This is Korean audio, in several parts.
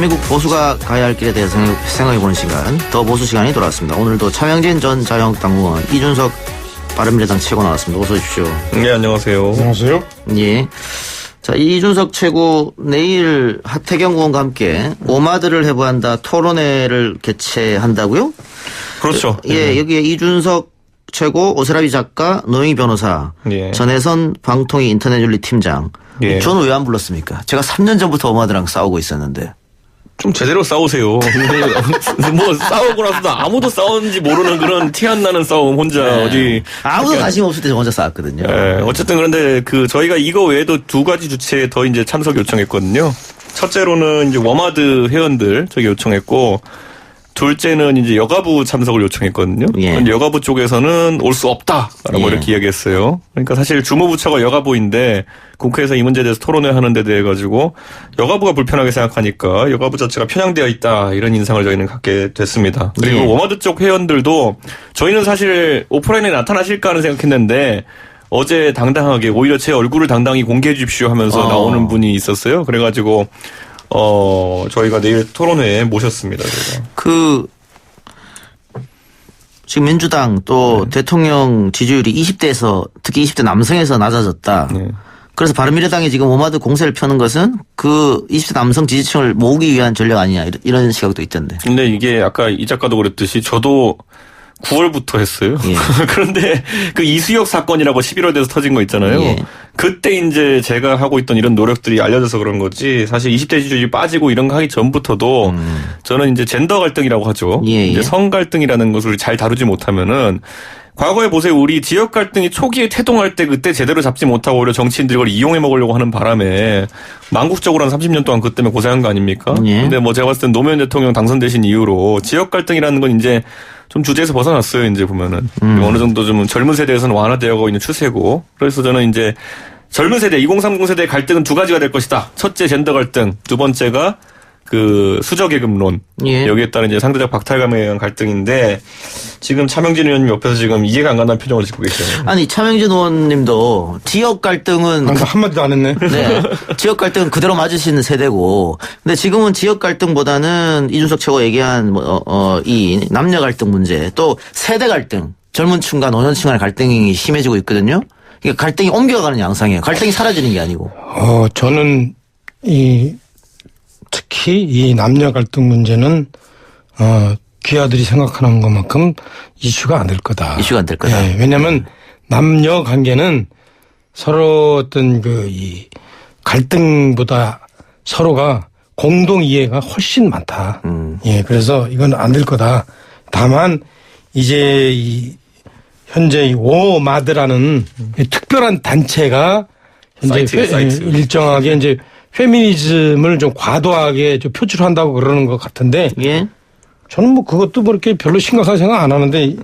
대한민국 보수가 가야 할 길에 대해서 생각해보는 시간, 더 보수 시간이 돌아왔습니다. 오늘도 차명진 전 자유한국당 의원, 이준석 바른미래당 최고 나왔습니다. 어서 오십시오. 네, 안녕하세요. 안녕하세요. 예. 자, 이준석 최고 내일 하태경 의원과 함께 오마드를 해부한다 토론회를 개최한다고요? 그렇죠. 예, 여기에 이준석 최고, 오세라비 작가, 노영희 변호사, 예. 전혜선 방통위 인터넷윤리 팀장. 예. 저는 왜 안 불렀습니까? 제가 3년 전부터 오마드랑 싸우고 있었는데. 좀 제대로 싸우세요. 뭐 싸우고 나서도 아무도 싸웠는지 모르는 그런 티 안 나는 싸움 혼자 네. 어디. 아무도 관심 없을 때 혼자 싸웠거든요. 예. 어쨌든 그런데 저희가 이거 외에도 두 가지 주체에 더 이제 참석 요청했거든요. 첫째로는 이제 워마드 회원들 저기 요청했고, 둘째는 이제 여가부 참석을 요청했거든요. 예. 근데 여가부 쪽에서는 올 수 없다라고 예. 이렇게 이야기했어요. 그러니까 사실 주무부처가 여가부인데 국회에서 이 문제에 대해서 토론회 하는 데 대해 가지고 여가부가 불편하게 생각하니까 여가부 자체가 편향되어 있다, 이런 인상을 저희는 갖게 됐습니다. 그리고 예. 워마드 쪽 회원들도 저희는 사실 오프라인에 나타나실까 하는 생각했는데 어제 당당하게 오히려 제 얼굴을 당당히 공개해 주십시오 하면서 나오는 분이 있었어요. 그래가지고 저희가 내일 토론회에 모셨습니다. 제가. 지금 민주당 또 대통령 지지율이 20대에서 특히 20대 남성에서 낮아졌다. 네. 그래서 바른미래당이 지금 오마드 공세를 펴는 것은 그 20대 남성 지지층을 모으기 위한 전략 아니냐, 이런 시각도 있던데. 근데 이게 아까 이 작가도 그랬듯이 저도 9월부터 했어요. 예. 그런데 그 이수혁 사건이라고 11월 돼서 터진 거 있잖아요. 예. 그때 이제 제가 하고 있던 이런 노력들이 알려져서 그런 거지. 사실 20대 지지율이 빠지고 이런 거 하기 전부터도 저는 이제 젠더 갈등이라고 하죠. 예, 예. 이제 성 갈등이라는 것을 잘 다루지 못하면은, 과거에 보세요. 우리 지역 갈등이 초기에 태동할 때 그때 제대로 잡지 못하고 오히려 정치인들이 그걸 이용해 먹으려고 하는 바람에 망국적으로 한 30년 동안 그 때문에 고생한 거 아닙니까? 예. 근데 뭐 제가 봤을 땐 노무현 대통령 당선되신 이후로 지역 갈등이라는 건 이제 좀 주제에서 벗어났어요. 이제 보면은 어느 정도 좀 젊은 세대에서는 완화되어 있는 추세고, 그래서 저는 이제 젊은 세대 2030 세대의 갈등은 두 가지가 될 것이다. 첫째 젠더 갈등, 두 번째가 그 수저계급론. 예. 여기에 따른 이제 상대적 박탈감에 의한 갈등인데, 지금 차명진 의원님 옆에서 지금 이해가 안 간다는 표정을 짓고 계세요. 아니, 차명진 의원님도 지역 갈등은 한마디도 안 했네. 네. 지역 갈등은 그대로 맞으시는 세대고, 근데 지금은 지역 갈등보다는 이준석 최고 얘기한 이 남녀 갈등 문제, 또 세대 갈등, 젊은 층과 노년층 간의 갈등이 심해지고 있거든요. 그러니까 갈등이 옮겨가는 양상이에요. 갈등이 사라지는 게 아니고. 저는 특히 이 남녀 갈등 문제는 귀하들이 생각하는 것만큼 이슈가 안 될 거다. 이슈가 안 될 거다. 네, 왜냐하면 남녀 관계는 서로 어떤 이 갈등보다 서로가 공동 이해가 훨씬 많다. 예, 그래서 이건 안 될 거다. 다만 이제 현재 이 오마드라는 특별한 단체가 현재 사이트. 일정하게 이제 페미니즘을 좀 과도하게 좀 표출한다고 그러는 것 같은데, 예. 저는 뭐 그것도 뭐 이렇게 별로 심각하게 생각 안 하는데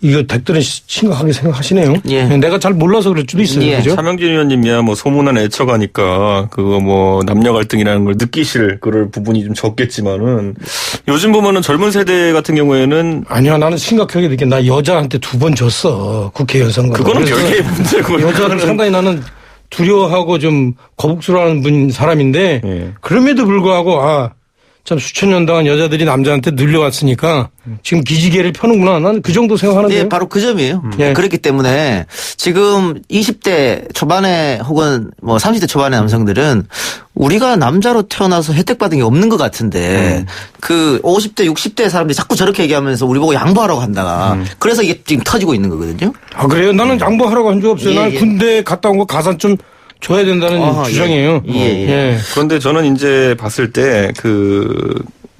이거 댓글에 심각하게 생각하시네요. 예. 내가 잘 몰라서 그럴 수도 있어요. 예. 그죠? 차명진 의원님이야 뭐 소문난 애처가니까 그거 뭐 남녀 갈등이라는 걸 느끼실 그럴 부분이 좀 적겠지만은, 요즘 보면은 젊은 세대 같은 경우에는 아니야, 나는 심각하게 느껴. 나 여자한테 2번 졌어. 국회의원 선거. 그거는 별개의 문제고, 여자를 상당히 나는 두려워하고 좀 거북스러워하는 사람인데, 예. 그럼에도 불구하고 참 수천 년 동안 여자들이 남자한테 눌려왔으니까 지금 기지개를 펴는구나. 나는 그 정도 생각하는데요. 네, 바로 그 점이에요. 예. 그렇기 때문에 지금 20대 초반에 혹은 뭐 30대 초반의 남성들은 우리가 남자로 태어나서 혜택 받은 게 없는 것 같은데 그 50대, 60대 사람들이 자꾸 저렇게 얘기하면서 우리 보고 양보하라고 한다. 그래서 이게 지금 터지고 있는 거거든요. 그래요? 나는 양보하라고 한 적 없어요. 예, 나는 예. 군대 갔다 온 거 가산 좀 줘야 된다는 주장이에요. 예. 그런데 저는 이제 봤을 때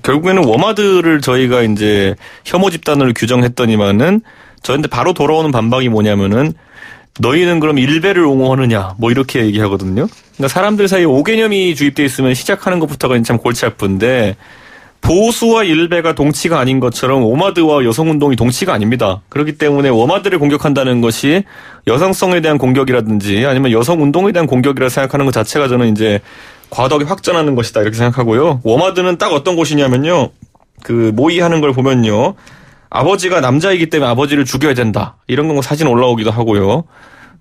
결국에는 워마드를 저희가 이제 혐오 집단을 규정했더니만은 저한테 바로 돌아오는 반박이 뭐냐면은, 너희는 그럼 일배를 옹호하느냐 뭐 이렇게 얘기하거든요. 그러니까 사람들 사이에 5개념이 주입돼 있으면 시작하는 것부터가 참 골치 아픈데, 보수와 일배가 동치가 아닌 것처럼 오마드와 여성운동이 동치가 아닙니다. 그렇기 때문에 워마드를 공격한다는 것이 여성성에 대한 공격이라든지 아니면 여성운동에 대한 공격이라 생각하는 것 자체가 저는 이제 과도하게 확전하는 것이다, 이렇게 생각하고요. 워마드는 딱 어떤 곳이냐면요, 모의하는 걸 보면요, 아버지가 남자이기 때문에 아버지를 죽여야 된다, 이런 거 사진 올라오기도 하고요.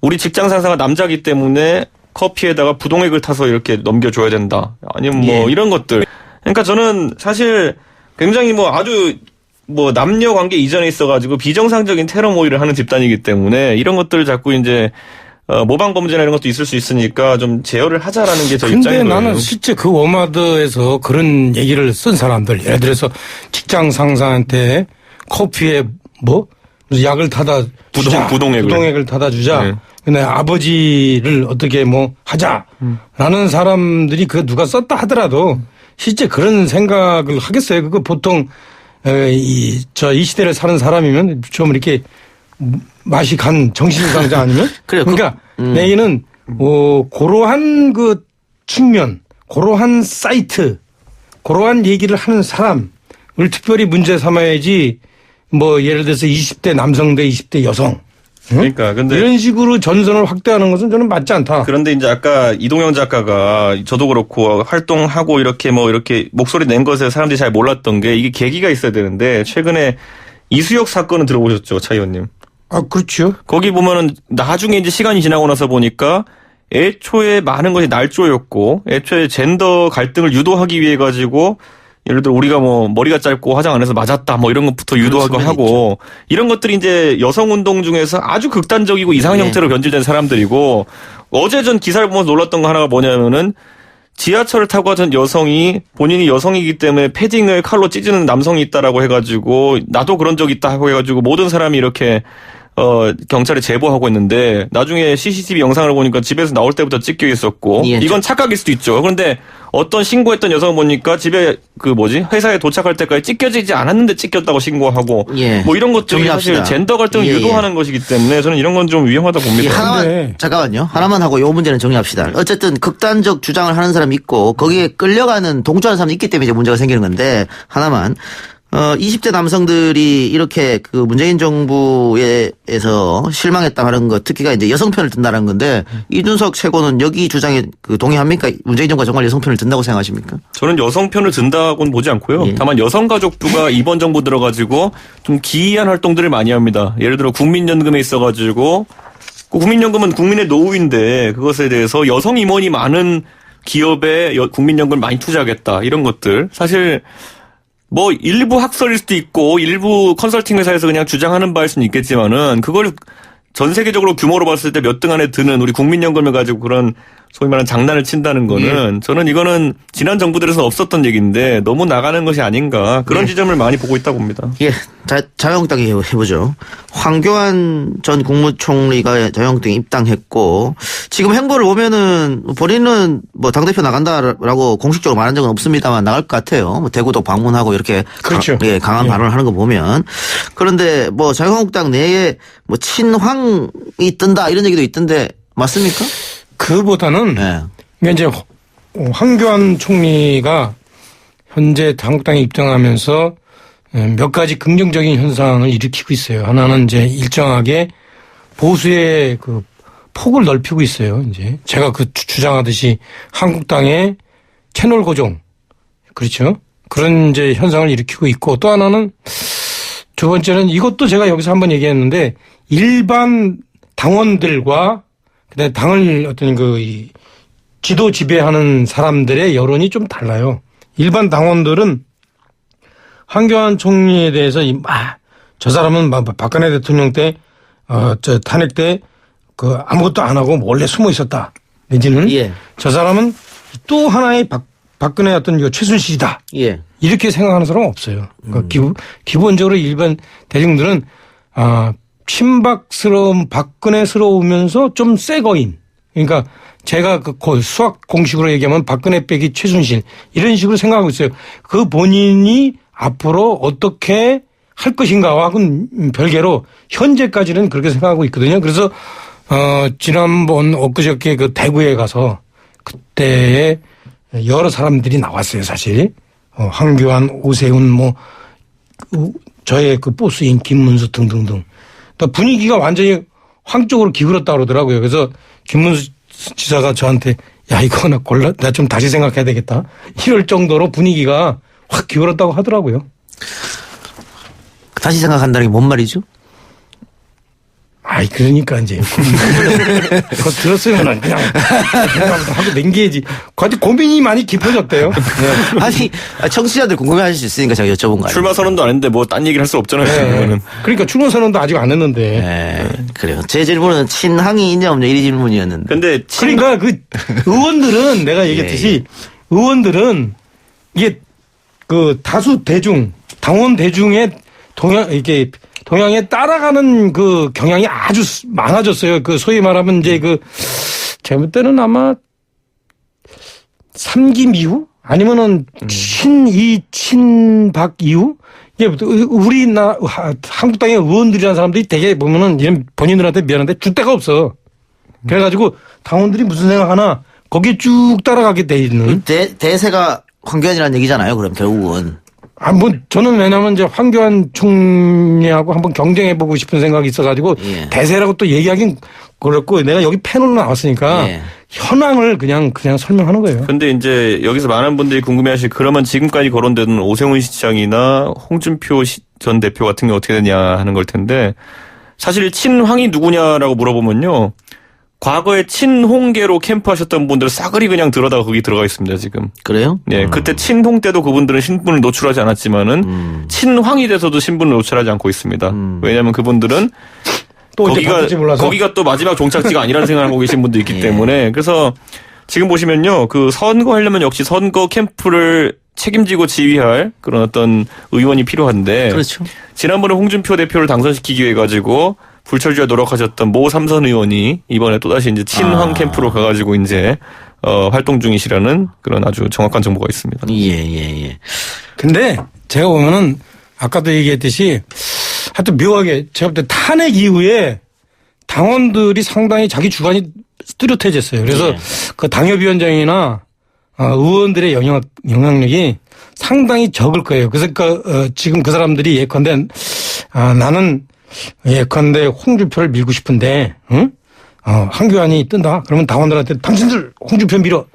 우리 직장 상사가 남자이기 때문에 커피에다가 부동액을 타서 이렇게 넘겨줘야 된다, 아니면 뭐 이런 것들. 그러니까 저는 사실 굉장히 뭐 아주 뭐 남녀 관계 이전에 있어가지고 비정상적인 테러 모의를 하는 집단이기 때문에 이런 것들을 자꾸 이제 모방 범죄나 이런 것도 있을 수 있으니까 좀 제어를 하자라는 게 저 입장인 근데 거예요. 나는 실제 그 워마드에서 그런 얘기를 쓴 사람들, 예를 들어서 직장 상사한테 커피에 뭐 무슨 약을 타다 주자, 부동액을 타다 주자. 네. 근데 아버지를 어떻게 뭐 하자라는 사람들이 그 누가 썼다 하더라도 실제 그런 생각을 하겠어요. 그거 보통 이 시대를 사는 사람이면 좀 이렇게 맛이 간 정신상자 아니면? 그래요. 그러니까 내 얘기는 그러한 그 측면, 그러한 사이트, 그러한 얘기를 하는 사람을 특별히 문제 삼아야지 뭐 예를 들어서 20대 남성 대 20대 여성. 응? 그러니까 근데 이런 식으로 전선을 확대하는 것은 저는 맞지 않다. 그런데 이제 아까 이동영 작가가 저도 그렇고 활동하고 이렇게 목소리 낸 것에 사람들이 잘 몰랐던 게 이게 계기가 있어야 되는데 최근에 이수혁 사건은 들어보셨죠, 차 의원님? 아, 그렇죠. 거기 보면은 나중에 이제 시간이 지나고 나서 보니까 애초에 많은 것이 날조였고 애초에 젠더 갈등을 유도하기 위해 가지고 예를 들어 우리가 뭐 머리가 짧고 화장 안 해서 맞았다 뭐 이런 것부터 유도하고 하고 이런 것들이 이제 여성 운동 중에서 아주 극단적이고 이상한 형태로 변질된 사람들이고 어제 전 기사를 보면서 놀랐던 거 하나가 뭐냐면은 지하철을 타고 가던 여성이 본인이 여성이기 때문에 패딩을 칼로 찢는 남성이 있다라고 해가지고 나도 그런 적 있다 하고 해가지고 모든 사람이 이렇게 경찰에 제보하고 있는데 나중에 CCTV 영상을 보니까 집에서 나올 때부터 찍혀 있었고 예, 이건 착각일 수도 있죠. 그런데 어떤 신고했던 여성을 보니까 집에 회사에 도착할 때까지 찍혀지지 않았는데 찍혔다고 신고하고 예. 뭐 이런 것들이 정리합시다. 사실 젠더 갈등을 예, 유도하는 것이기 때문에 저는 이런 건 좀 위험하다 이 봅니다. 하나만 잠깐만요. 하나만 하고 이 문제는 정리합시다. 어쨌든 극단적 주장을 하는 사람이 있고 거기에 끌려가는 동조하는 사람이 있기 때문에 이제 문제가 생기는 건데 하나만 20대 남성들이 이렇게 그 문재인 정부에서 실망했다 하는 것 특히가 이제 여성 편을 든다는 건데 이준석 최고는 여기 주장에 그 동의합니까? 문재인 정부가 정말 여성 편을 든다고 생각하십니까? 저는 여성 편을 든다고는 보지 않고요. 예. 다만 여성가족부가 이번 정부 들어가지고 좀 기이한 활동들을 많이 합니다. 예를 들어 국민연금에 있어가지고 국민연금은 국민의 노후인데 그것에 대해서 여성 임원이 많은 기업에 국민연금을 많이 투자하겠다 이런 것들 사실 뭐 일부 학설일 수도 있고 일부 컨설팅 회사에서 그냥 주장하는 바일 수는 있겠지만은 그걸 전 세계적으로 규모로 봤을 때 몇 등 안에 드는 우리 국민연금을 가지고 그런 소위 말하는 장난을 친다는 거는 저는 이거는 지난 정부들에서 없었던 얘기인데 너무 나가는 것이 아닌가 그런 지점을 많이 보고 있다고 봅니다. 예, 자유한국당이 해보죠. 황교안 전 국무총리가 자유한국당에 입당했고 지금 행보를 보면은 본인은 뭐 당대표 나간다라고 공식적으로 말한 적은 없습니다만 나갈 것 같아요. 뭐 대구도 방문하고 이렇게 그렇죠. 강한 발언을 하는 거 보면 그런데 뭐 자유한국당 내에 뭐 친황이 뜬다 이런 얘기도 있던데 맞습니까? 그보다는 그러니까 이제 황교안 총리가 현재 한국당에 입당하면서 몇 가지 긍정적인 현상을 일으키고 있어요. 하나는 이제 일정하게 보수의 그 폭을 넓히고 있어요. 이제 제가 그 주장하듯이 한국당의 채널 고정 그렇죠. 그런 이제 현상을 일으키고 있고 또 하나는 두 번째는 이것도 제가 여기서 한번 얘기했는데 일반 당원들과 그다음에 당을 어떤 이 지도 지배하는 사람들의 여론이 좀 달라요. 일반 당원들은 황교안 총리에 대해서 저 사람은 박근혜 대통령 때 저 탄핵 때 그 아무것도 안 하고 몰래 숨어 있었다. 내지는 저 사람은 또 하나의 박근혜 어떤 최순실이다. 이렇게 생각하는 사람은 없어요. 그러니까 기본적으로 일반 대중들은 친박스러움, 박근혜스러우면서 좀 새 거인. 그러니까 제가 그 수학 공식으로 얘기하면 박근혜 빼기 최순실 이런 식으로 생각하고 있어요. 그 본인이 앞으로 어떻게 할 것인가와는 별개로 현재까지는 그렇게 생각하고 있거든요. 그래서 지난번 엊그저께 그 대구에 가서 그때에 여러 사람들이 나왔어요. 사실 황교안, 오세훈 뭐 저의 그 보스인 김문수 등등등. 분위기가 완전히 황 쪽으로 기울었다 그러더라고요. 그래서 김문수 지사가 저한테 야 이거 나 좀 다시 생각해야 되겠다. 이럴 정도로 분위기가 확 기울었다고 하더라고요. 다시 생각한다는 게 뭔 말이죠? 아이, 그러니까 이제. 그거 들었으면 그냥 하고 남겨야지. 그한테 고민이 많이 깊어졌대요. 네. 아니, 청취자들 궁금해하실 수 있으니까 제가 여쭤본 거예요. 출마 선언도 안 했는데 뭐 딴 얘기를 할 수 없잖아요. 네. 그러니까 출마 선언도 아직 안 했는데. 네. 그래요. 제 질문은 친항이 있냐 없냐 이 질문이었는데. 근데 그러니까 그 의원들은 내가 얘기했듯이 의원들은 이게 그 다수 대중, 당원 대중의 동향에 따라가는 그 경향이 아주 많아졌어요. 그 소위 말하면 이제 그 제가 볼 때는 아마 3김 이후 아니면은 친박 이후 이게 한국당의 의원들이라는 사람들이 되게 보면은 이런 본인들한테 미안한데 줄 데가 없어. 그래가지고 당원들이 무슨 생각하나 거기에 쭉 따라가게 돼 있는. 대세가 황교안이라는 얘기잖아요. 그럼 결국은. 저는 왜냐면 이제 황교안 총리하고 한번 경쟁해보고 싶은 생각이 있어가지고 대세라고 또 얘기하긴 그렇고 내가 여기 패널로 나왔으니까 현황을 그냥 설명하는 거예요. 근데 이제 여기서 많은 분들이 궁금해하실 그러면 지금까지 거론되는 오세훈 시장이나 홍준표 전 대표 같은 게 어떻게 되냐 하는 걸 텐데 사실 친황이 누구냐라고 물어보면요. 과거에 친홍계로 캠프하셨던 분들 싸그리 그냥 들어다가 거기 들어가 있습니다, 지금. 그래요? 네, 그때 친홍 때도 그분들은 신분을 노출하지 않았지만은 친황이 돼서도 신분을 노출하지 않고 있습니다. 왜냐하면 그분들은 또 거기가 또 마지막 종착지가 아니라는 생각을 하고 계신 분도 있기 때문에 그래서 지금 보시면요, 그 선거하려면 역시 선거 캠프를 책임지고 지휘할 그런 어떤 의원이 필요한데. 그렇죠. 지난번에 홍준표 대표를 당선시키기 위해 가지고 불철주야 노력하셨던 모 삼선 의원이 이번에 또다시 이제 친황 캠프로 가가지고 이제 활동 중이시라는 그런 아주 정확한 정보가 있습니다. 예. 근데 제가 보면은 아까도 얘기했듯이 하여튼 묘하게 제가 볼 때 탄핵 이후에 당원들이 상당히 자기 주관이 뚜렷해졌어요. 그래서 그 당협위원장이나 의원들의 영향력이 상당히 적을 거예요. 그래서 지금 그 사람들이 예컨대 나는 예컨대 홍준표를 밀고 싶은데, 응? 황교안이 뜬다? 그러면 당원들한테 당신들 홍준표 밀어.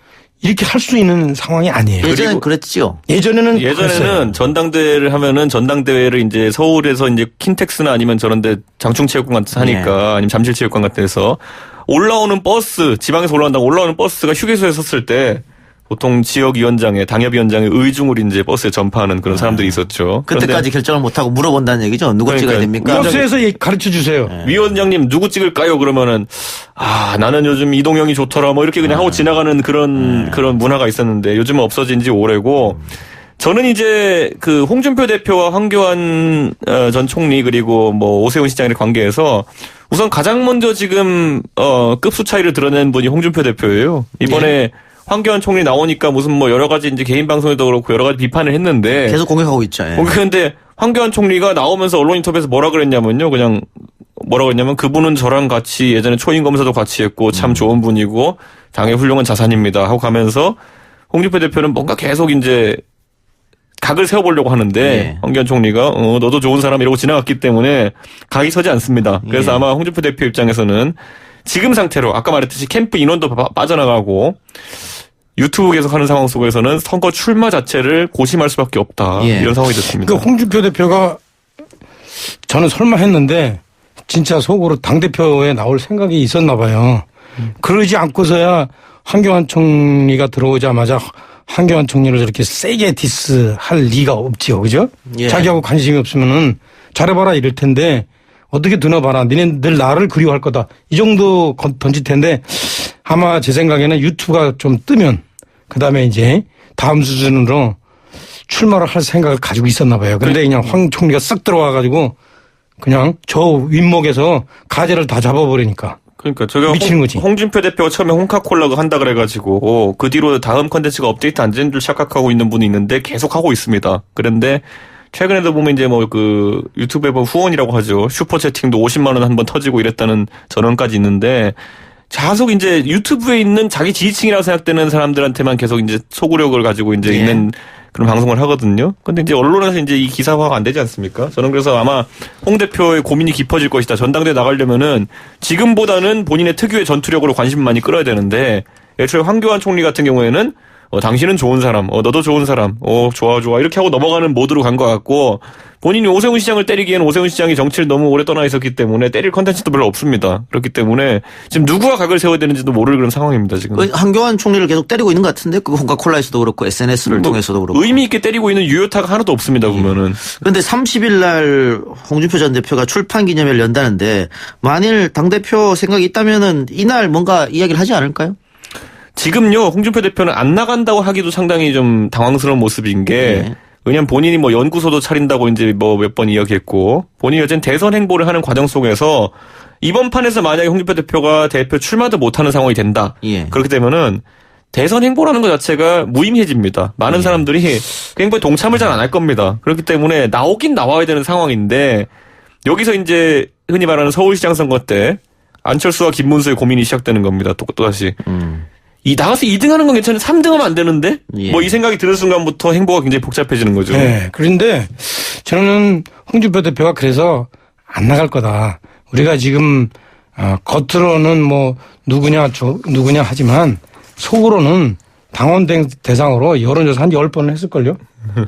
이렇게 할 수 있는 상황이 아니에요. 예전에는 그랬죠. 예전에는 그랬어요. 전당대회를 하면은 전당대회를 이제 서울에서 이제 킨텍스나 아니면 저런데 장충체육관 같은 데서 하니까 아니면 잠실체육관 같은 데서 올라오는 버스, 지방에서 올라오는 버스가 휴게소에 섰을 때 보통 지역위원장의 당협위원장의 의중을 이제 버스에 전파하는 그런 사람들이 있었죠. 그때까지 결정을 못하고 물어본다는 얘기죠. 누구 찍어야 됩니까? 버스에서 가르쳐 주세요. 위원장님 누구 찍을까요? 그러면은 나는 요즘 이동형이 좋더라 뭐 이렇게 그냥 하고 지나가는 그런 문화가 있었는데 요즘은 없어진 지 오래고 저는 이제 그 홍준표 대표와 황교안 전 총리 그리고 뭐 오세훈 시장의 관계에서 우선 가장 먼저 지금 급수 차이를 드러낸 분이 홍준표 대표예요. 이번에 황교안 총리 나오니까 무슨 뭐 여러 가지 이제 개인 방송에도 그렇고 여러 가지 비판을 했는데 계속 공격하고 있죠. 그런데 황교안 총리가 나오면서 언론 인터뷰에서 뭐라 그랬냐면요. 그냥 뭐라고 했냐면 그분은 저랑 같이 예전에 초임 검사도 같이 했고 참 좋은 분이고 당의 훌륭한 자산입니다 하고 가면서 홍준표 대표는 뭔가 계속 이제 각을 세워보려고 하는데 황교안 총리가 너도 좋은 사람 이러고 지나갔기 때문에 각이 서지 않습니다. 그래서 아마 홍준표 대표 입장에서는 지금 상태로 아까 말했듯이 캠프 인원도 빠져나가고 유튜브 계속하는 상황 속에서는 선거 출마 자체를 고심할 수밖에 없다. 이런 상황이 됐습니다. 그 홍준표 대표가 저는 설마 했는데 진짜 속으로 당대표에 나올 생각이 있었나 봐요. 그러지 않고서야 황교안 총리가 들어오자마자 황교안 총리를 저렇게 세게 디스할 리가 없지요. 그죠? 자기하고 관심이 없으면은 잘해봐라 이럴 텐데 어떻게 드나봐라. 니네들 나를 그리워할 거다. 이 정도 던질 텐데 아마 제 생각에는 유튜브가 좀 뜨면 그다음에 이제 다음 수준으로 출마를 할 생각을 가지고 있었나 봐요. 그런데 그냥 황 총리가 쓱 들어와가지고 그냥 저 윗목에서 가재를 다 잡아버리니까. 그러니까 저희가 미치는 거지. 홍준표 대표가 처음에 홍카콜라가 한다 그래가지고 그 뒤로 다음 컨텐츠가 업데이트 안 되는 줄 착각하고 있는 분이 있는데 계속 하고 있습니다. 그런데 최근에도 보면 이제 뭐 그 유튜브에 보면 후원이라고 하죠. 슈퍼채팅도 50만 원 한 번 터지고 이랬다는 전원까지 있는데 계속 이제 유튜브에 있는 자기 지지층이라고 생각되는 사람들한테만 계속 이제 소구력을 가지고 이제 있는 그런 방송을 하거든요. 근데 이제 언론에서 이제 이 기사화가 안 되지 않습니까? 저는 그래서 아마 홍 대표의 고민이 깊어질 것이다. 전당대회 나가려면은 지금보다는 본인의 특유의 전투력으로 관심을 많이 끌어야 되는데 애초에 황교안 총리 같은 경우에는 당신은 좋은 사람, 너도 좋은 사람, 좋아 이렇게 하고 넘어가는 모드로 간 것 같고 본인이 오세훈 시장을 때리기에는 오세훈 시장이 정치를 너무 오래 떠나 있었기 때문에 때릴 컨텐츠도 별로 없습니다. 그렇기 때문에 지금 누구와 각을 세워야 되는지도 모를 그런 상황입니다. 지금. 한교안 총리를 계속 때리고 있는 것 같은데 그 홍카콜라에서도 그렇고 SNS를 통해서도 그렇고 의미 있게 때리고 있는 유효타가 하나도 없습니다. 보면은. 그런데 30일 날 홍준표 전 대표가 출판 기념회를 연다는데 만일 당대표 생각이 있다면은 이날 뭔가 이야기를 하지 않을까요? 지금요, 홍준표 대표는 안 나간다고 하기도 상당히 좀 당황스러운 모습인 게, 왜냐면 본인이 뭐 연구소도 차린다고 이제 뭐 몇 번 이야기했고, 본인이 어쨌든 대선 행보를 하는 과정 속에서, 이번 판에서 만약에 홍준표 대표가 대표 출마도 못하는 상황이 된다. 그렇게 되면은, 대선 행보라는 것 자체가 무의미해집니다. 많은 사람들이 그 행보에 동참을 잘 안 할 겁니다. 그렇기 때문에 나오긴 나와야 되는 상황인데, 여기서 이제 흔히 말하는 서울시장 선거 때, 안철수와 김문수의 고민이 시작되는 겁니다. 또다시. 나가서 2등 하는 건 괜찮은데 3등 하면 안 되는데? 뭐 이 생각이 드는 순간부터 행보가 굉장히 복잡해지는 거죠. 네. 그런데 저는 홍준표 대표가 그래서 안 나갈 거다. 우리가 지금, 겉으로는 뭐 누구냐 하지만 속으로는 당원 대상으로 여론조사 한 10번을 했을걸요.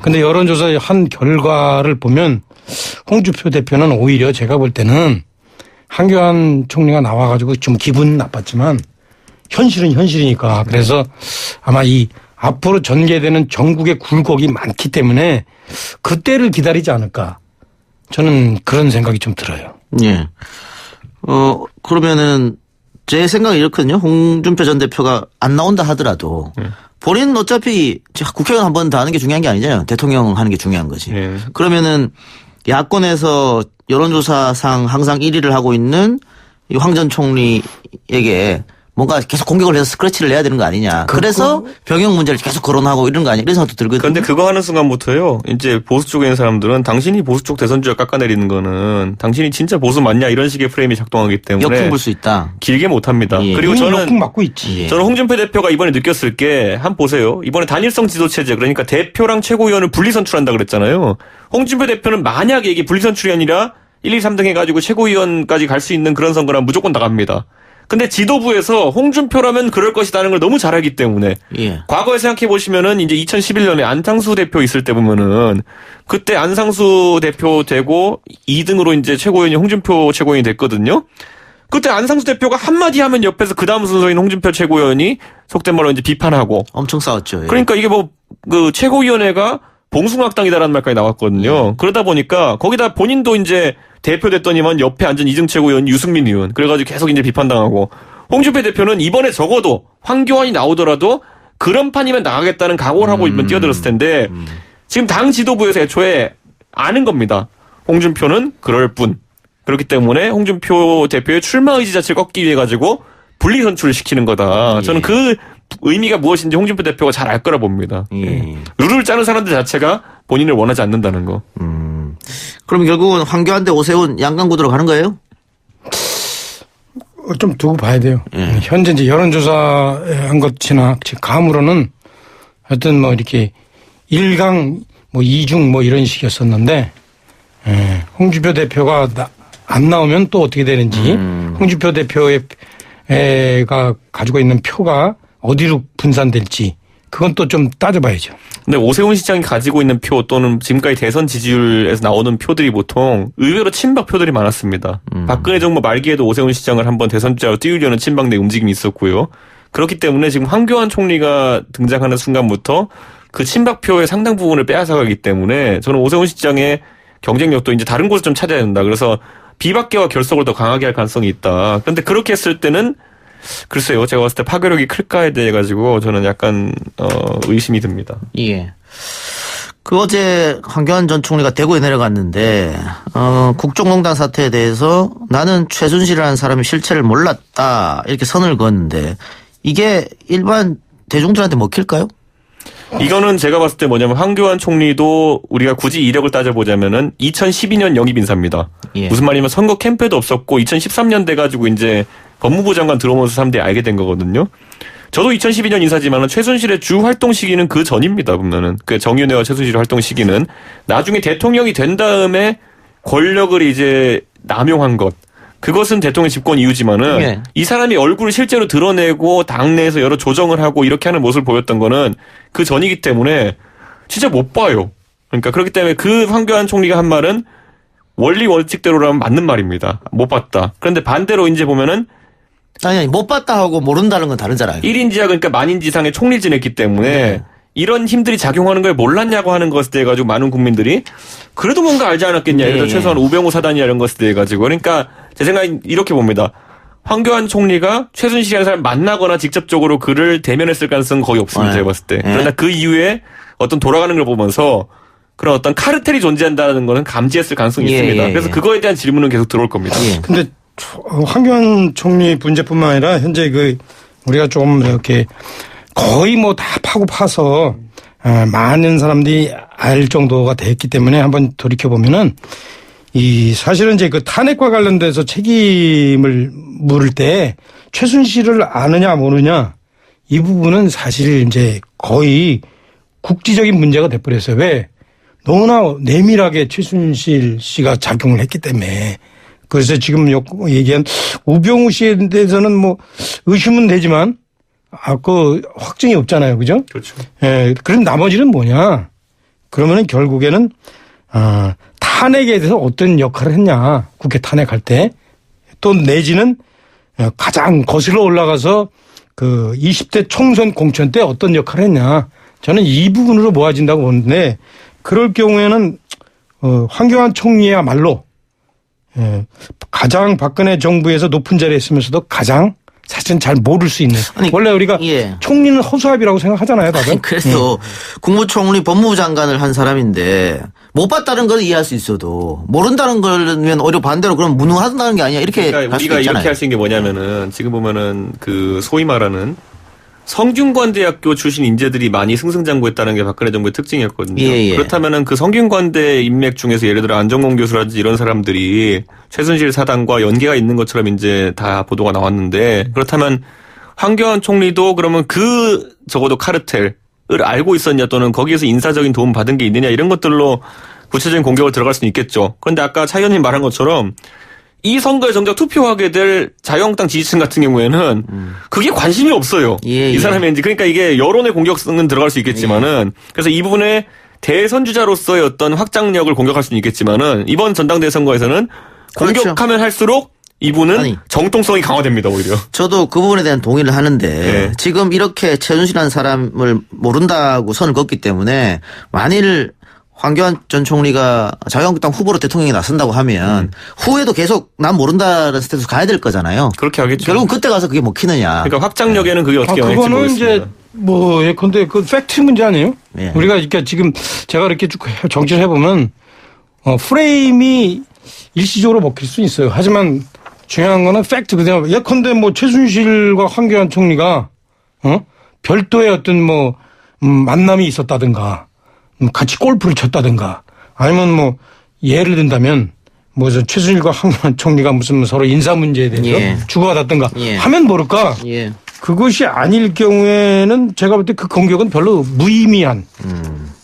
근데 여론조사 한 결과를 보면 홍준표 대표는 오히려 제가 볼 때는 한교안 총리가 나와가지고 좀 기분 나빴지만 현실은 현실이니까. 그래서 아마 이 앞으로 전개되는 전국의 굴곡이 많기 때문에 그때를 기다리지 않을까. 저는 그런 생각이 좀 들어요. 예. 그러면은 제 생각은 이렇거든요. 홍준표 전 대표가 안 나온다 하더라도 본인은 어차피 국회의원 한 번 더 하는 게 중요한 게 아니잖아요. 대통령 하는 게 중요한 거지. 그러면은 야권에서 여론조사상 항상 1위를 하고 있는 이 황 전 총리에게 뭔가 계속 공격을 해서 스크래치를 내야 되는 거 아니냐. 그래서 병역 문제를 계속 거론하고 이런 거 아니냐. 이런 생각도 들거든요. 그런데 그거 하는 순간부터요. 이제 보수 쪽에 있는 사람들은 당신이 보수 쪽 대선주자 깎아내리는 거는 당신이 진짜 보수 맞냐 이런 식의 프레임이 작동하기 때문에 역풍 불 수 있다. 길게 못합니다. 그리고 역풍 맞고 있지. 저는 홍준표 대표가 이번에 느꼈을 게 한번 보세요. 이번에 단일성 지도체제 그러니까 대표랑 최고위원을 분리선출한다 그랬잖아요. 홍준표 대표는 만약에 이게 분리선출이 아니라 1, 2, 3등 해가지고 최고위원까지 갈 수 있는 그런 선거라면 무조건 나갑니다. 근데 지도부에서 홍준표라면 그럴 것이라는 걸 너무 잘 알기 때문에 과거에 생각해 보시면은 이제 2011년에 안상수 대표 있을 때 보면은 그때 안상수 대표 되고 2등으로 이제 최고위원이 홍준표 최고위원이 됐거든요. 그때 안상수 대표가 한마디 하면 옆에서 그 다음 순서인 홍준표 최고위원이 속된 말로 이제 비판하고 엄청 싸웠죠. 그러니까 이게 뭐 그 최고위원회가 봉숭아학당이다라는 말까지 나왔거든요. 그러다 보니까 거기다 본인도 이제 대표 됐더니만 옆에 앉은 2등 최고위원 유승민 의원. 그래가지고 계속 이제 비판당하고. 홍준표 대표는 이번에 적어도 황교안이 나오더라도 그런 판이면 나가겠다는 각오를 하고 이번 뛰어들었을 텐데 지금 당 지도부에서 애초에 아는 겁니다. 홍준표는 그럴 뿐. 그렇기 때문에 홍준표 대표의 출마 의지 자체를 꺾기 위해 가지고 분리 선출을 시키는 거다. 저는 그 의미가 무엇인지 홍준표 대표가 잘 알 거라 봅니다. 룰을 짜는 사람들 자체가 본인을 원하지 않는다는 거. 그럼 결국은 황교안 대 오세훈 양강구도로 가는 거예요? 좀 두고 봐야 돼요. 현재 이제 여론조사 한 것이나 감으로는 하여튼 뭐 이렇게 1강 뭐 2중 뭐 이런 식이었었는데 홍준표 대표가 안 나오면 또 어떻게 되는지 홍준표 대표가 가지고 있는 표가 어디로 분산될지 그건 또 좀 따져봐야죠. 근데 오세훈 시장이 가지고 있는 표 또는 지금까지 대선 지지율에서 나오는 표들이 보통 의외로 친박 표들이 많았습니다. 박근혜 정부 말기에도 오세훈 시장을 한번 대선주자로 띄우려는 친박 내 움직임이 있었고요. 그렇기 때문에 지금 황교안 총리가 등장하는 순간부터 그 친박 표의 상당 부분을 빼앗아가기 때문에 저는 오세훈 시장의 경쟁력도 이제 다른 곳을 좀 찾아야 된다. 그래서 비박계와 결속을 더 강하게 할 가능성이 있다. 그런데 그렇게 했을 때는 글쎄요. 제가 봤을 때 파괴력이 클까에 대해 가지고 저는 약간 의심이 듭니다. 예. 그 어제 황교안 전 총리가 대구에 내려갔는데 국정농단 사태에 대해서 나는 최순실이라는 사람의 실체를 몰랐다 이렇게 선을 그었는데 이게 일반 대중들한테 먹힐까요? 이거는 제가 봤을 때 뭐냐면 황교안 총리도 우리가 굳이 이력을 따져보자면은 2012년 영입 인사입니다. 무슨 말이냐면 선거 캠프에도 없었고 2013년 돼가지고 이제 법무부 장관 들어오면서 사람들이 알게 된 거거든요. 저도 2012년 인사지만은 최순실의 주 활동 시기는 그 전입니다. 보면은 그 정윤회와 최순실의 활동 시기는 나중에 대통령이 된 다음에 권력을 이제 남용한 것 그것은 대통령 집권 이유지만은 네. 이 사람이 얼굴을 실제로 드러내고 당내에서 여러 조정을 하고 이렇게 하는 모습을 보였던 거는 그 전이기 때문에 진짜 못 봐요. 그러니까 그렇기 때문에 그 황교안 총리가 한 말은 원리 원칙대로라면 맞는 말입니다. 못 봤다. 그런데 반대로 이제 보면은 아니 못 봤다 하고 모른다는 건 다르잖아요. 1인지하 그러니까 만인지상의 총리 지냈기 때문에 네. 이런 힘들이 작용하는 걸 몰랐냐고 하는 것에 대해 가지고 많은 국민들이 그래도 뭔가 알지 않았겠냐. 예를 들어 최소한 우병우 사단이나 이런 것에 대해 가지고. 그러니까 제 생각엔 이렇게 봅니다. 황교안 총리가 최순실이라는 사람을 만나거나 직접적으로 그를 대면했을 가능성은 거의 없습니다. 네. 제가 봤을 때. 네. 그러나 그 이후에 어떤 돌아가는 걸 보면서 그런 어떤 카르텔이 존재한다는 거는 감지했을 가능성이 예, 있습니다. 예, 그래서 예. 그거에 대한 질문은 계속 들어올 겁니다. 예. 근데 황교안 총리 문제뿐만 아니라 현재 우리가 좀 이렇게 거의 뭐 다 파서 많은 사람들이 알 정도가 됐기 때문에 한번 돌이켜 보면은 사실은 이제 그 탄핵과 관련돼서 책임을 물을 때 최순실을 아느냐 모르냐 이 부분은 사실 이제 거의 국지적인 문제가 돼버렸어요. 왜? 너무나 내밀하게 최순실 씨가 작용을 했기 때문에. 그래서 지금 얘기한 우병우 씨에 대해서는 뭐 의심은 되지만 그 확증이 없잖아요. 그죠? 그렇죠. 예. 그럼 나머지는 뭐냐? 그러면은 결국에는 탄핵에 대해서 어떤 역할을 했냐? 국회 탄핵할 때. 또 내지는 가장 거슬러 올라가서 그 20대 총선 공천 때 어떤 역할을 했냐? 저는 이 부분으로 모아진다고 보는데 그럴 경우에는 황교안 총리야말로 가장 박근혜 정부에서 높은 자리에 있으면서도 가장 사실은 잘 모를 수 있는. 아니, 원래 우리가 예. 총리는 허수아비라고 생각하잖아요, 다들. 아니, 그래도 국무총리 법무부 장관을 한 사람인데 못 봤다는 건 이해할 수 있어도 모른다는 거면 오히려 반대로 그럼 무능하다는 게 아니야 이렇게 그러니까 할 수 우리가 있잖아요. 이렇게 할 수 있는 게 뭐냐면은 지금 보면은 그 소위 말하는 성균관대학교 출신 인재들이 많이 승승장구했다는 게 박근혜 정부의 특징이었거든요. 예, 예. 그렇다면은 그 성균관대 인맥 중에서 예를 들어 안정권 교수라든지 이런 사람들이 최순실 사단과 연계가 있는 것처럼 이제 다 보도가 나왔는데 그렇다면 황교안 총리도 그러면 그 적어도 카르텔을 알고 있었냐 또는 거기에서 인사적인 도움 받은 게 있느냐 이런 것들로 구체적인 공격을 들어갈 수는 있겠죠. 그런데 아까 차 의원님 말한 것처럼 이 선거에 정작 투표하게 될 자유한국당 지지층 같은 경우에는 그게 관심이 없어요. 예, 이 사람의 이제 그러니까 이게 여론의 공격성은 들어갈 수 있겠지만은 그래서 이 부분에 대선 주자로서의 어떤 확장력을 공격할 수는 있겠지만은 이번 전당대회 선거에서는 그렇죠. 공격하면 할수록 이분은 아니. 정통성이 강화됩니다 오히려. 저도 그 부분에 대한 동의를 하는데 네. 지금 이렇게 최순실이라는 사람을 모른다고 선을 긋기 때문에 만일 황교안 전 총리가 자유한국당 후보로 대통령에 나선다고 하면 후에도 계속 난 모른다는 스탠스로 가야 될 거잖아요. 그렇게 하겠죠. 결국 그때 가서 그게 먹히느냐. 그러니까 확장력에는 그게 어떻게 영향을지 그거는 모르겠습니다. 이제 근데 그 팩트 문제 아니에요? 예. 우리가 그러니까 지금 제가 이렇게 쭉 정치를 해보면 프레임이 일시적으로 먹힐 수 있어요. 하지만 중요한 거는 팩트 그대로. 예컨대 뭐 최순실과 황교안 총리가 별도의 어떤 만남이 있었다든가 같이 골프를 쳤다든가 아니면 뭐 예를 든다면 최순실과 황교안 총리가 무슨 서로 인사 문제에 대해서 예. 주고받았던가 예. 하면 모를까. 예. 그것이 아닐 경우에는 제가 볼 때 그 공격은 별로 무의미한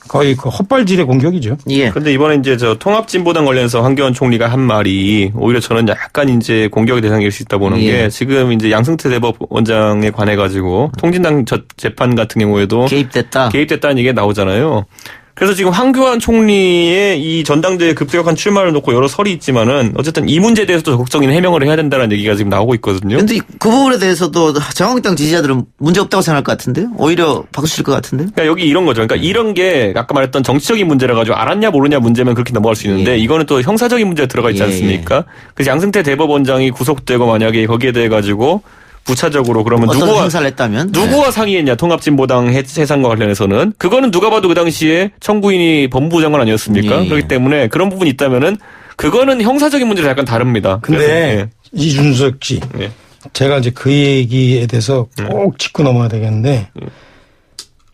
거의 그 헛발질의 공격이죠. 예. 근데 이번에 이제 통합진보당 관련해서 황교안 총리가 한 말이 오히려 저는 약간 이제 공격의 대상일 수 있다 보는 예. 게 지금 이제 양승태 대법원장에 관해 가지고 통진당 재판 같은 경우에도 개입됐다는 얘기가 나오잖아요. 그래서 지금 황교안 총리의 이 전당대회 급격한 출마를 놓고 여러 설이 있지만은 어쨌든 이 문제에 대해서도 적극적인 해명을 해야 된다는 얘기가 지금 나오고 있거든요. 근데 그 부분에 대해서도 자유한국당 지지자들은 문제 없다고 생각할 것 같은데요? 오히려 바꾸실 것 같은데? 그러니까 여기 이런 거죠. 그러니까 이런 게 아까 말했던 정치적인 문제라 가지고 알았냐 모르냐 문제면 그렇게 넘어갈 수 있는데 예. 이거는 또 형사적인 문제가 들어가 있지 예, 않습니까? 그래서 양승태 대법원장이 구속되고 만약에 거기에 대해 가지고 부차적으로 그러면 어떤 행사를 했다면? 누구와 상의했냐 통합진보당 해산과 관련해서는 그거는 누가 봐도 그 당시에 청구인이 법무부 장관 아니었습니까? 예. 그렇기 때문에 그런 부분이 있다면은 그거는 형사적인 문제랑 약간 다릅니다. 근데 그래서, 이준석 씨 예. 제가 이제 그 얘기에 대해서 꼭 짚고 넘어야 되겠는데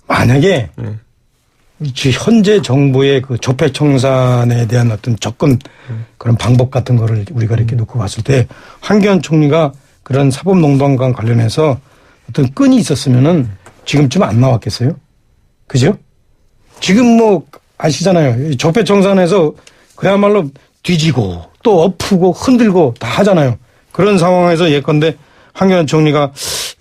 만약에 현재 정부의 그 적폐청산에 대한 어떤 접근 그런 방법 같은 거를 우리가 이렇게 놓고 봤을 때 황교안 총리가 그런 사법농단과 관련해서 어떤 끈이 있었으면은 지금쯤 안 나왔겠어요? 그죠? 지금 아시잖아요. 적폐청산에서 그야말로 뒤지고 또 엎고 흔들고 다 하잖아요. 그런 상황에서 예컨대 황교안 총리가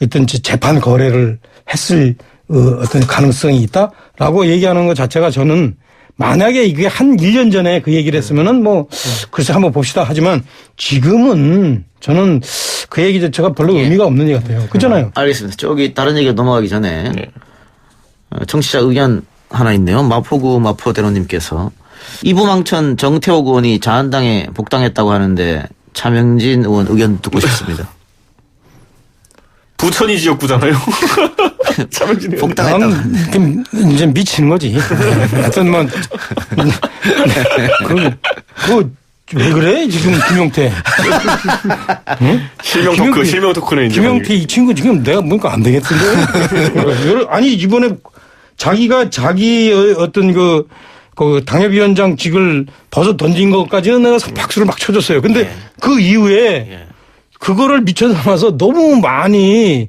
어떤 재판 거래를 했을 어떤 가능성이 있다라고 얘기하는 것 자체가 저는 만약에 이게 한 1년 전에 그 얘기를 했으면은 뭐 글쎄 한번 봅시다 하지만 지금은 저는 그 얘기 자체가 별로 의미가 없는 얘기 같아요. 그렇잖아요. 알겠습니다. 저기 다른 얘기로 넘어가기 전에 청취자 의견 하나 있네요. 마포구 마포대로님께서 이부망천 정태욱 의원이 자한당에 복당했다고 하는데 차명진 의원 의견 듣고 싶습니다. 부천이 지역구잖아요. 차명진 의원. 복당했다고. 나는 이제 미치는 거지. 하여튼 뭐 왜 그래 지금 김용태? 응? 실명 토크는 이제. 김용태 이 친구 지금 내가 보니까 안 되겠던데. 아니 이번에 자기가 자기 어떤 그 당협위원장직을 벗어 던진 것까지는 내가 박수를 막 쳐줬어요. 근데 그 이후에 그거를 미쳐 삼아서 너무 많이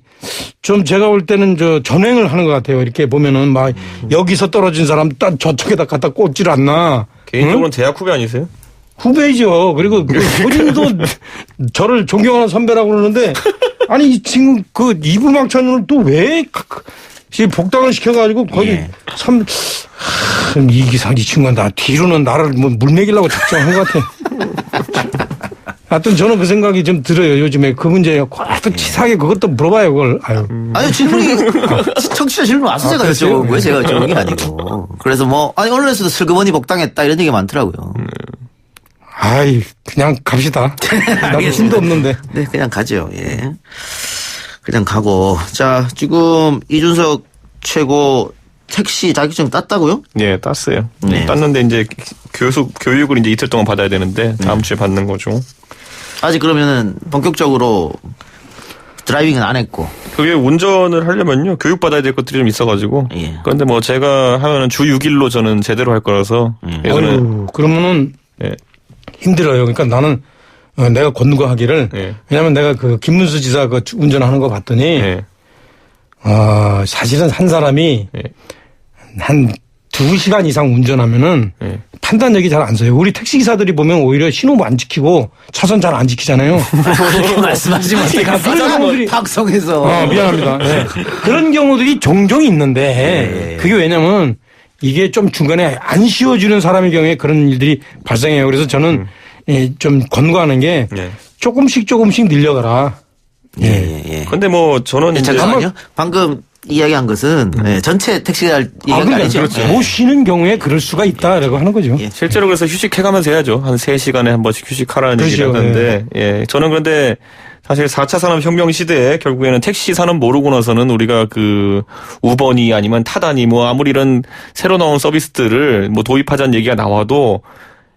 좀 제가 볼 때는 전횡을 하는 것 같아요. 이렇게 보면은 막 여기서 떨어진 사람 딱 저쪽에다 갖다 꽂질 않나. 개인적으로는 대학 후배 아니세요? 후배이죠. 그리고 본인도 저를 존경하는 선배라고 그러는데 아니 이 친구 그 이부망천을 또 왜 복당을 시켜가지고 거기 이 친구가 나 뒤로는 나를 뭐 물먹이려고 작정한 것 같아. 하여튼 저는 그 생각이 좀 들어요. 요즘에 그 문제에 또 치사하게 그것도 물어봐요. 그걸. 아니 질문이 청취자 질문 와서 제가 여쭤본 거예요. 제가 여쭤본 게 아니고. 그래서 뭐 아니 언론에서도 슬그머니 복당했다 이런 얘기가 많더라고요. 아이 그냥 갑시다. 나도 힘도 없는데. 네 그냥 가죠. 예. 그냥 가고. 자 지금 이준석 최고 택시 자격증 땄다고요? 네, 땄어요. 네. 땄는데 이제 교육을 이제 이틀 동안 받아야 되는데 다음 주에 받는 거죠. 아직 그러면은 본격적으로 드라이빙은 안 했고. 그게 운전을 하려면요 교육 받아야 될 것들이 좀 있어가지고. 예. 그런데 뭐 제가 하면은 주 6일로 저는 제대로 할 거라서. 예전에 그러면은 예. 힘들어요. 그러니까 나는 내가 권고하기를 예. 왜냐하면 내가 그 김문수 지사 그 운전하는 거 봤더니 예. 사실은 한 사람이 예. 한 2시간 이상 운전하면은 예. 판단력이 잘 안 서요. 우리 택시기사들이 보면 오히려 신호 안 지키고 차선 잘 안 지키잖아요. 그렇게 말씀하지 마세요. 그런 경우들이 방송에서. 미안합니다. 네. 그런 경우들이 종종 있는데 그게 왜냐면 이게 좀 중간에 안 씌워주는 사람의 경우에 그런 일들이 발생해요. 그래서 저는 좀 권고하는 게 예. 조금씩 늘려가라. 예. 근데 뭐 저는 이제 잠깐만요. 방금 이야기한 것은 전체 택시가 얘기가 아니죠. 그렇죠. 못 쉬는 경우에 그럴 수가 있다라고 하는 거죠. 예. 실제로 그래서 휴식해가면서 해야죠. 한 3시간에 한 번씩 휴식하라는 얘기를 그렇죠. 하는데, 예. 저는 그런데 사실 4차 산업혁명 시대에 결국에는 택시 산업 모르고 나서는 우리가 그 우버니 아니면 타다니 뭐 아무리 이런 새로 나온 서비스들을 뭐 도입하자는 얘기가 나와도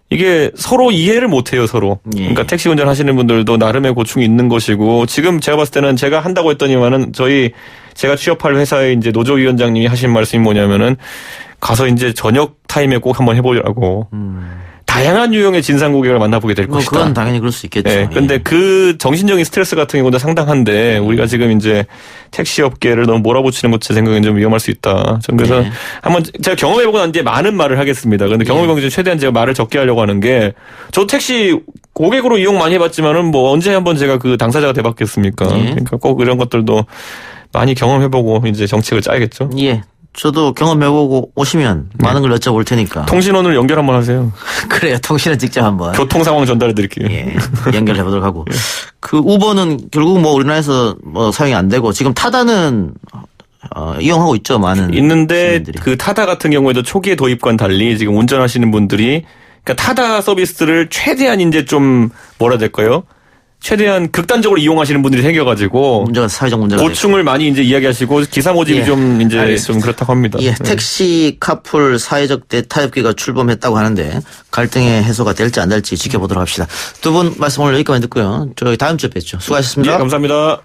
이게 서로 이해를 못해요, 서로. 예. 그러니까 택시 운전하시는 분들도 나름의 고충이 있는 것이고 지금 제가 봤을 때는 제가 한다고 했더니만은 제가 취업할 회사의 이제 노조위원장님이 하신 말씀이 뭐냐면은 가서 이제 저녁 타임에 꼭 한번 해보라고. 다양한 유형의 진상 고객을 만나보게 될 뭐 것이다. 그건 당연히 그럴 수 있겠죠. 네, 근데 그 정신적인 스트레스 같은 경우도 상당한데 우리가 지금 이제 택시 업계를 너무 몰아붙이는 것 제 생각엔 좀 위험할 수 있다. 전 그래서 네. 한번 제가 경험해보고 난 뒤에 많은 말을 하겠습니다. 그런데 경험해보고 이제 최대한 제가 말을 적게 하려고 하는 게 저 택시 고객으로 이용 많이 해봤지만은 뭐 언제 한번 제가 그 당사자가 돼봤겠습니까? 그러니까 꼭 이런 것들도 많이 경험해보고 이제 정책을 짜야겠죠. 예. 저도 경험해보고 오시면 많은 걸 여쭤볼 테니까. 통신원을 연결 한번 하세요. 그래요. 통신은 직접 한번. 교통 상황 전달해드릴게요. 예. 연결해보도록 하고. 그 우버는 결국 뭐 우리나라에서 뭐 사용이 안 되고 지금 타다는 이용하고 있죠. 많은. 있는데 시민들이. 그 타다 같은 경우에도 초기에 도입과는 달리 지금 운전하시는 분들이 그러니까 타다 서비스를 최대한 이제 좀 뭐라 해야 될까요? 최대한 극단적으로 이용하시는 분들이 생겨가지고 문제가 사회적 문제가 고충을 많이 이제 이야기하시고 기사 모집이 예, 좀 이제 알겠습니다. 좀 그렇다고 합니다. 예, 택시 카풀 사회적 대타협기가 출범했다고 하는데 갈등의 해소가 될지 안 될지 지켜보도록 합시다. 두 분 말씀 오늘 여기까지 듣고요. 저희 다음 주에 뵙죠. 수고하셨습니다. 예, 감사합니다.